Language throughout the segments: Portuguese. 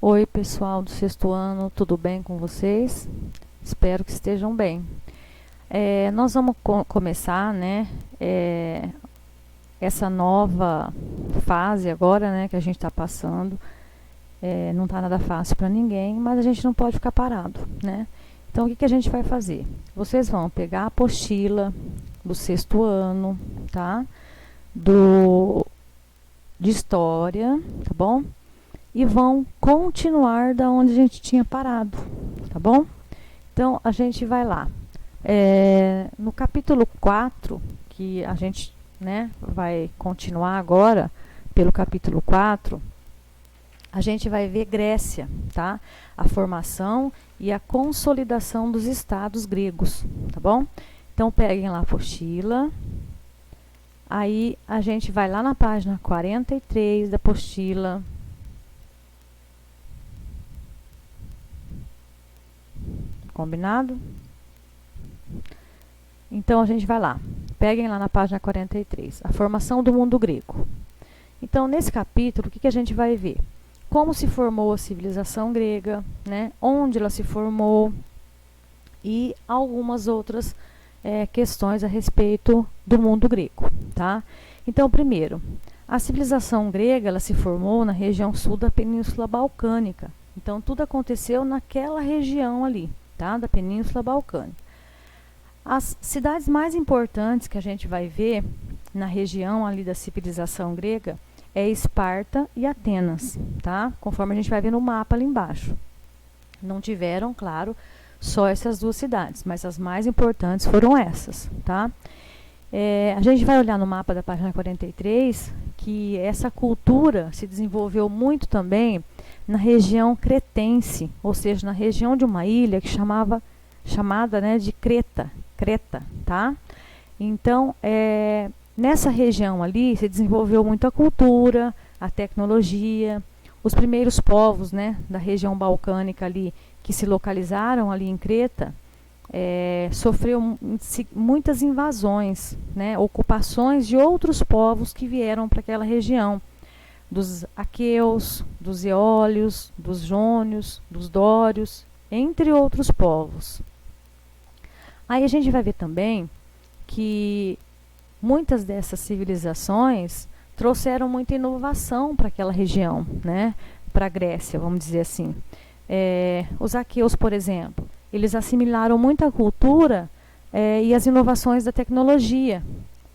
Oi, pessoal do sexto ano, tudo bem com vocês? Espero que estejam bem. Nós vamos começar, né, essa nova fase agora, né, que a gente está passando. Não está nada fácil para ninguém, mas a gente não pode ficar parado, né? Então, o que a gente vai fazer? Vocês vão pegar a apostila do sexto ano, tá? De história, tá bom? E vão continuar da onde a gente tinha parado, tá bom? Então, a gente vai lá. No capítulo 4, que a gente, né, vai continuar agora, pelo capítulo 4, a gente vai ver Grécia, tá? A formação e a consolidação dos estados gregos, tá bom? Então, peguem lá a apostila. Aí, a gente vai lá na página 43 da apostila. Combinado? Então, a gente vai lá. Peguem lá na página 43, a formação do mundo grego. Então, nesse capítulo, o que a gente vai ver? Como se formou a civilização grega, né? Onde ela se formou e algumas outras questões a respeito do mundo grego, tá? Então, primeiro, a civilização grega ela se formou na região sul da Península Balcânica. Então, tudo aconteceu naquela região ali, tá? Da Península Balcânica. As cidades mais importantes que a gente vai ver na região ali da civilização grega é Esparta e Atenas, tá? Conforme a gente vai ver no mapa ali embaixo. Não tiveram, claro, só essas duas cidades, mas as mais importantes foram essas, tá? A gente vai olhar no mapa da página 43 que essa cultura se desenvolveu muito também na região cretense, ou seja, na região de uma ilha que chamada, né, de Creta, tá? Então, nessa região ali se desenvolveu muito a cultura, a tecnologia. Os primeiros povos, né, da região balcânica ali, que se localizaram ali em Creta, sofreu muitas invasões, né, ocupações de outros povos que vieram para aquela região. Dos aqueus, dos eólios, dos jônios, dos dórios, entre outros povos. Aí a gente vai ver também que muitas dessas civilizações trouxeram muita inovação para aquela região, né? Para a Grécia, vamos dizer assim. Os aqueus, por exemplo, eles assimilaram muita cultura e as inovações da tecnologia,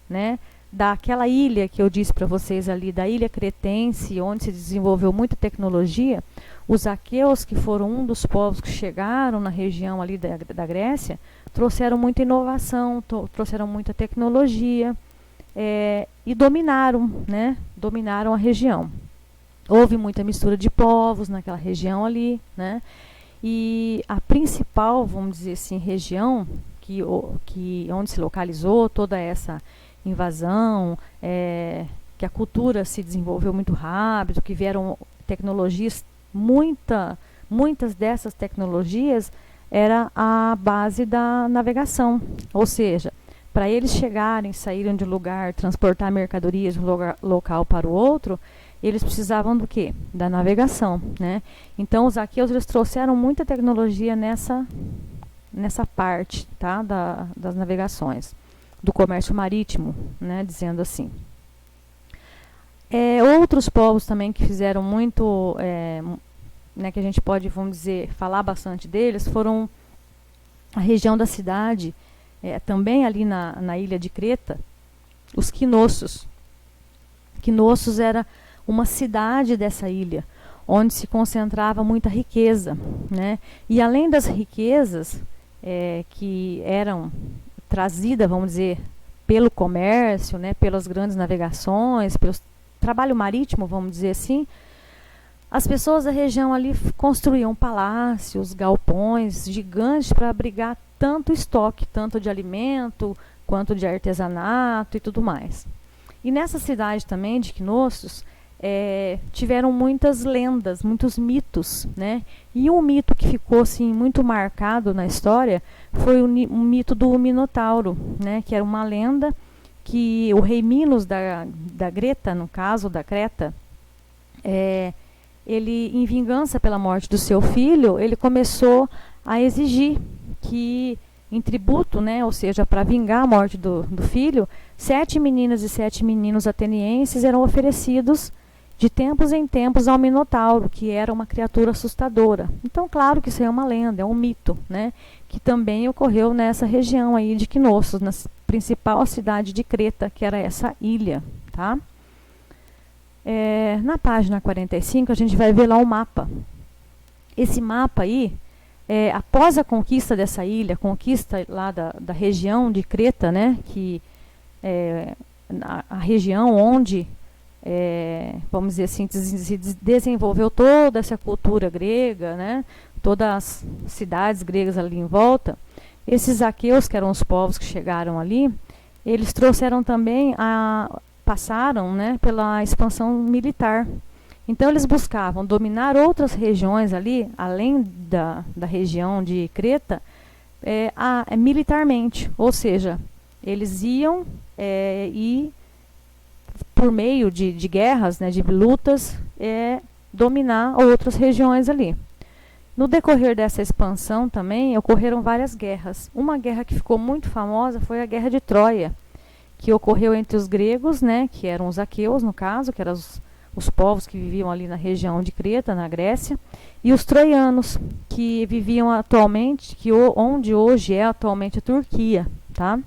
né? Daquela ilha que eu disse para vocês ali, da ilha cretense, onde se desenvolveu muita tecnologia, os aqueus, que foram um dos povos que chegaram na região ali da Grécia, trouxeram muita inovação, trouxeram muita tecnologia e dominaram, né? Dominaram a região. Houve muita mistura de povos naquela região ali, né? E a principal, vamos dizer assim, região onde se localizou toda essa invasão, que a cultura se desenvolveu muito rápido, que vieram tecnologias, muitas dessas tecnologias era a base da navegação, ou seja, para eles saírem de um lugar, transportar mercadorias de um local para o outro, eles precisavam do quê? Da navegação, né? Então, os aqueus eles trouxeram muita tecnologia nessa parte, tá? Das navegações, do comércio marítimo, né? Dizendo assim. Outros povos também que fizeram muito, né, que a gente pode, vamos dizer, falar bastante deles, foram a região da cidade, também ali na ilha de Creta, os Quinócios. Quinócios era uma cidade dessa ilha, onde se concentrava muita riqueza, né? E além das riquezas que eram trazidas, vamos dizer, pelo comércio, né, pelas grandes navegações, pelo trabalho marítimo, vamos dizer assim, as pessoas da região ali construíam palácios, galpões gigantes para abrigar tanto estoque, tanto de alimento, quanto de artesanato e tudo mais. E nessa cidade também, de Quinócios, tiveram muitas lendas, muitos mitos, né? E um mito que ficou assim, muito marcado na história foi o mito do Minotauro, né? Que era uma lenda que o rei Minos da Greta, no caso da Creta, ele, em vingança pela morte do seu filho, ele começou a exigir que, em tributo, né, ou seja, para vingar a morte do filho, 7 meninas e 7 meninos atenienses eram oferecidos de tempos em tempos ao Minotauro, que era uma criatura assustadora. Então, claro que isso é uma lenda, é um mito, né, que também ocorreu nessa região aí de Knossos, na principal cidade de Creta, que era essa ilha, tá? Na página 45, a gente vai ver lá o mapa. Esse mapa aí, após a conquista dessa ilha, a conquista lá da região de Creta, né, que a região onde, vamos dizer assim, se desenvolveu toda essa cultura grega, né, todas as cidades gregas ali em volta, esses aqueus, que eram os povos que chegaram ali, eles trouxeram também passaram, né, pela expansão militar. Então, eles buscavam dominar outras regiões ali, além da região de Creta, militarmente. Ou seja, eles iam e, por meio de guerras, né, de lutas, dominar outras regiões ali. No decorrer dessa expansão também, ocorreram várias guerras. Uma guerra que ficou muito famosa foi a Guerra de Troia, que ocorreu entre os gregos, né, que eram os aqueus, no caso, que eram os povos que viviam ali na região de Creta, na Grécia, e os troianos, que viviam atualmente, onde hoje é atualmente a Turquia, tá?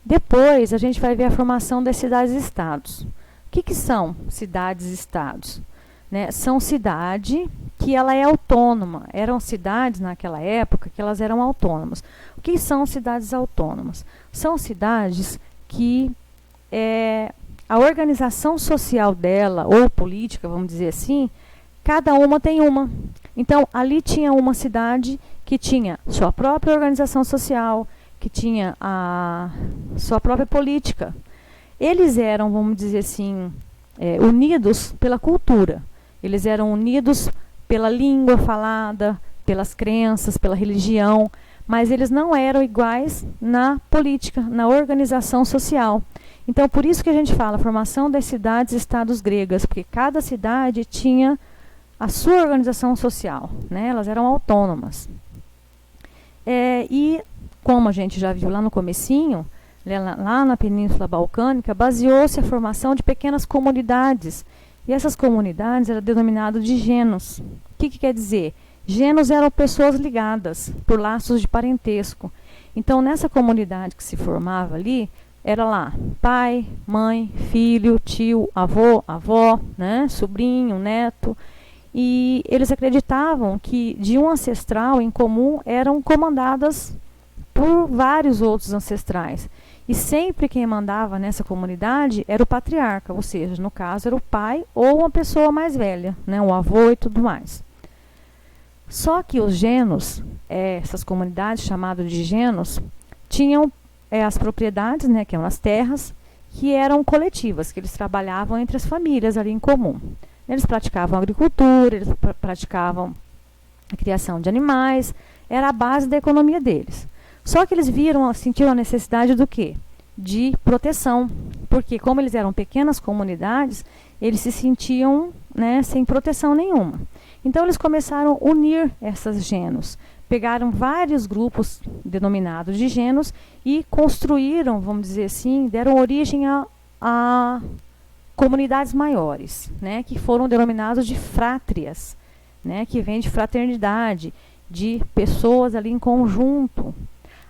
Depois a gente vai ver a formação das cidades-estados. O que são cidades-estados? Né? São cidade que ela é autônoma. Eram cidades naquela época que elas eram autônomas. O que são cidades autônomas? São cidades que a organização social dela, ou política, vamos dizer assim, cada uma tem uma. Então, ali tinha uma cidade que tinha sua própria organização social, que tinha a sua própria política. Eles eram, vamos dizer assim, unidos pela cultura. Eles eram unidos pela língua falada, pelas crenças, pela religião, mas eles não eram iguais na política, na organização social. Então, por isso que a gente fala a formação das cidades-estados gregas, porque cada cidade tinha a sua organização social, né? Elas eram autônomas. E, como a gente já viu lá no comecinho, lá na Península Balcânica, baseou-se a formação de pequenas comunidades. E essas comunidades eram denominadas de genos. O que quer dizer? Genos eram pessoas ligadas por laços de parentesco. Então, nessa comunidade que se formava ali, era lá pai, mãe, filho, tio, avô, avó, né, sobrinho, neto. E eles acreditavam que de um ancestral em comum eram comandadas por vários outros ancestrais. E sempre quem mandava nessa comunidade era o patriarca, ou seja, no caso era o pai ou uma pessoa mais velha, né, um avô e tudo mais. Só que os genos, essas comunidades chamadas de genos, tinham as propriedades, né, que eram as terras, que eram coletivas, que eles trabalhavam entre as famílias ali em comum. Eles praticavam agricultura, eles praticavam a criação de animais, era a base da economia deles. Só que eles sentiram a necessidade do quê? De proteção, porque como eles eram pequenas comunidades, eles se sentiam, né, sem proteção nenhuma. Então eles começaram a unir essas genos, pegaram vários grupos denominados de genos e construíram, vamos dizer assim, deram origem a comunidades maiores, né, que foram denominados de frátrias, né, que vem de fraternidade, de pessoas ali em conjunto.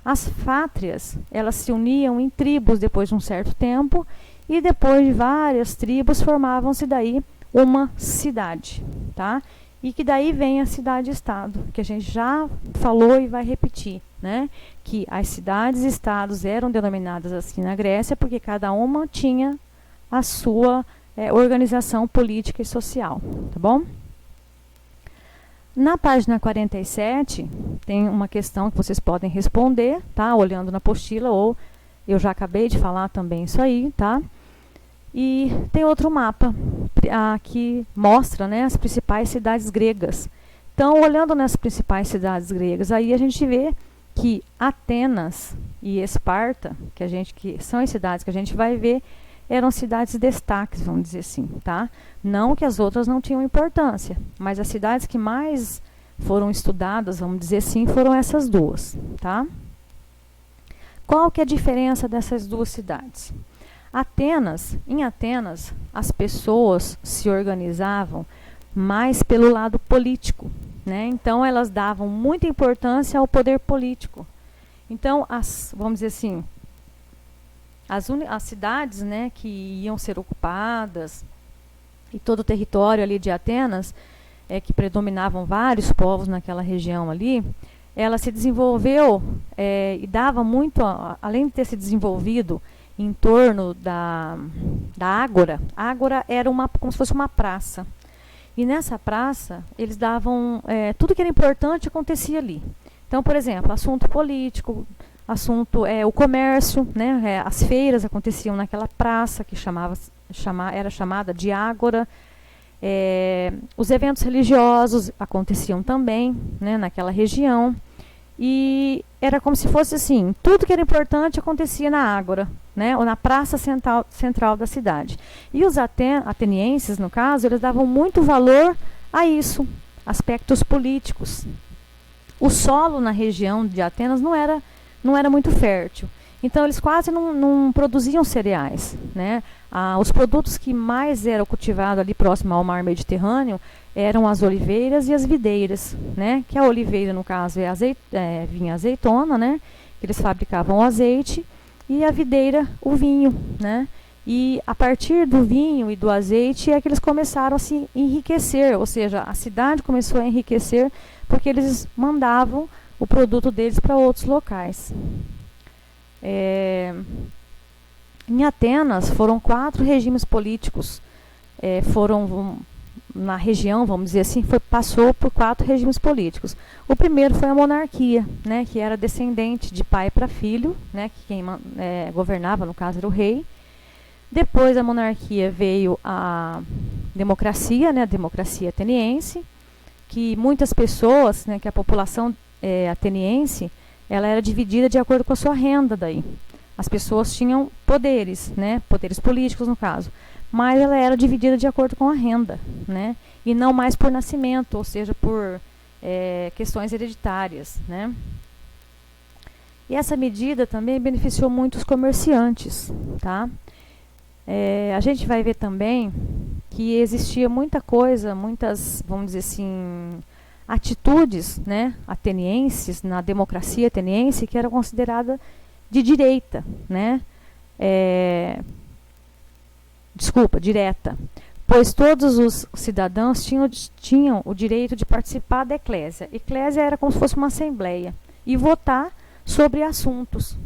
As fátrias, elas se uniam em tribos depois de um certo tempo e depois de várias tribos formavam-se daí uma cidade, tá? E que daí vem a cidade-estado, que a gente já falou e vai repetir, né? Que as cidades-estados eram denominadas assim na Grécia porque cada uma tinha a sua organização política e social, tá bom? Na página 47, tem uma questão que vocês podem responder, tá? Olhando na apostila, ou eu já acabei de falar também isso aí, tá? E tem outro mapa que mostra, né, as principais cidades gregas. Então, olhando nas principais cidades gregas, aí a gente vê que Atenas e Esparta, que são as cidades que a gente vai ver, eram cidades destaques, vamos dizer assim, tá? Não que as outras não tinham importância, mas as cidades que mais foram estudadas, vamos dizer assim, foram essas duas, tá? Qual que é a diferença dessas duas cidades? Em Atenas, as pessoas se organizavam mais pelo lado político, né? Então, elas davam muita importância ao poder político. Então, vamos dizer assim, as cidades, né, que iam ser ocupadas e todo o território ali de Atenas, que predominavam vários povos naquela região ali, ela se desenvolveu e dava muito, além de ter se desenvolvido em torno da Ágora. A Ágora era como se fosse uma praça. E nessa praça, eles davam, tudo que era importante acontecia ali. Então, por exemplo, assunto político, o comércio, né, as feiras aconteciam naquela praça que era chamada de Ágora. Os eventos religiosos aconteciam também, né, naquela região. E era como se fosse assim, tudo que era importante acontecia na Ágora, né, ou na praça central da cidade. E os atenienses, no caso, eles davam muito valor a isso, aspectos políticos. O solo na região de Atenas não era muito fértil. Então, eles quase não produziam cereais, né? Os produtos que mais eram cultivados ali próximo ao mar Mediterrâneo eram as oliveiras e as videiras, né? Que a oliveira, no caso, vinha azeitona, né? Que eles fabricavam o azeite, e a videira, o vinho, né? E a partir do vinho e do azeite é que eles começaram a se enriquecer, ou seja, a cidade começou a enriquecer porque eles mandavam o produto deles para outros locais. Em Atenas foram 4 regimes políticos, na região, vamos dizer assim, passou por 4 regimes políticos. O primeiro foi a monarquia, né, que era descendente de pai para filho, né, que quem governava, no caso, era o rei. Depois da monarquia veio a democracia, né, a democracia ateniense, que muitas pessoas, né, que a população ateniense, ela era dividida de acordo com a sua renda daí. As pessoas tinham poderes, né, poderes políticos no caso, mas ela era dividida de acordo com a renda, né, e não mais por nascimento, ou seja, por questões hereditárias, né. E essa medida também beneficiou muito os comerciantes, tá? A gente vai ver também que existia muita coisa, muitas, vamos dizer assim, atitudes, né, atenienses, na democracia ateniense, que era considerada de direita, né, direta, pois todos os cidadãos tinham o direito de participar da eclésia. Eclésia era como se fosse uma assembleia, e votar sobre assuntos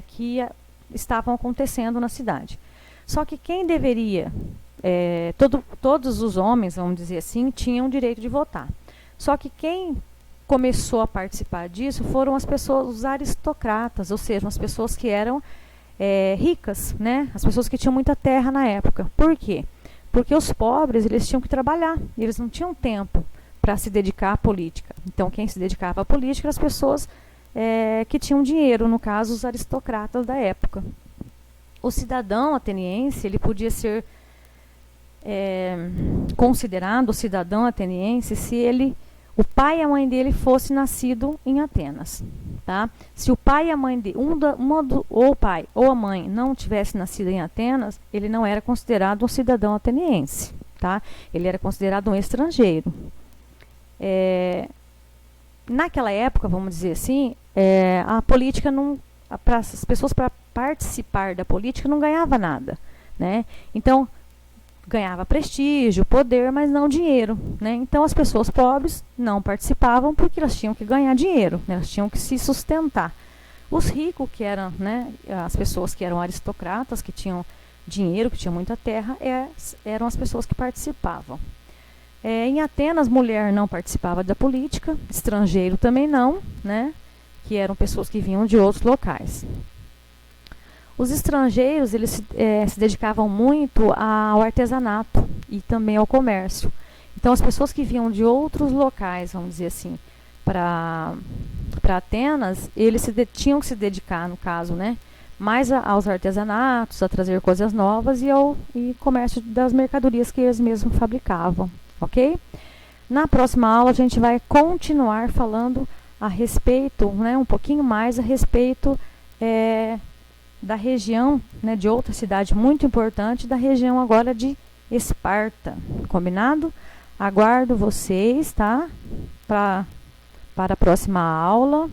que estavam acontecendo na cidade. Só que quem deveria, todos os homens, vamos dizer assim, tinham o direito de votar. Só que quem começou a participar disso foram as pessoas, os aristocratas, ou seja, as pessoas que eram ricas, né? As pessoas que tinham muita terra na época. Por quê? Porque os pobres, eles tinham que trabalhar, eles não tinham tempo para se dedicar à política. Então, quem se dedicava à política eram as pessoas que tinham dinheiro, no caso, os aristocratas da época. O cidadão ateniense, ele podia ser considerado cidadão ateniense se o pai e a mãe dele fosse nascido em Atenas, tá? Se o pai e a mãe ou o pai ou a mãe não tivesse nascido em Atenas, ele não era considerado um cidadão ateniense, tá? Ele era considerado um estrangeiro. Naquela época, vamos dizer assim, a política as pessoas para participar da política não ganhava nada, né? Então, ganhava prestígio, poder, mas não dinheiro, né? Então, as pessoas pobres não participavam porque elas tinham que ganhar dinheiro, né? Elas tinham que se sustentar. Os ricos, que eram, né, as pessoas que eram aristocratas, que tinham dinheiro, que tinham muita terra, eram as pessoas que participavam. Em Atenas, mulher não participava da política, estrangeiro também não, né? Que eram pessoas que vinham de outros locais. Os estrangeiros, eles se dedicavam muito ao artesanato e também ao comércio. Então, as pessoas que vinham de outros locais, vamos dizer assim, para Atenas, eles tinham que se dedicar, no caso, né, mais aos artesanatos, a trazer coisas novas e comércio das mercadorias que eles mesmos fabricavam, ok? Na próxima aula a gente vai continuar falando a respeito, né, um pouquinho mais a respeito da região, né, de outra cidade muito importante, da região agora de Esparta, combinado? Aguardo vocês, tá? Para a próxima aula.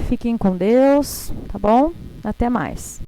Fiquem com Deus, tá bom? Até mais.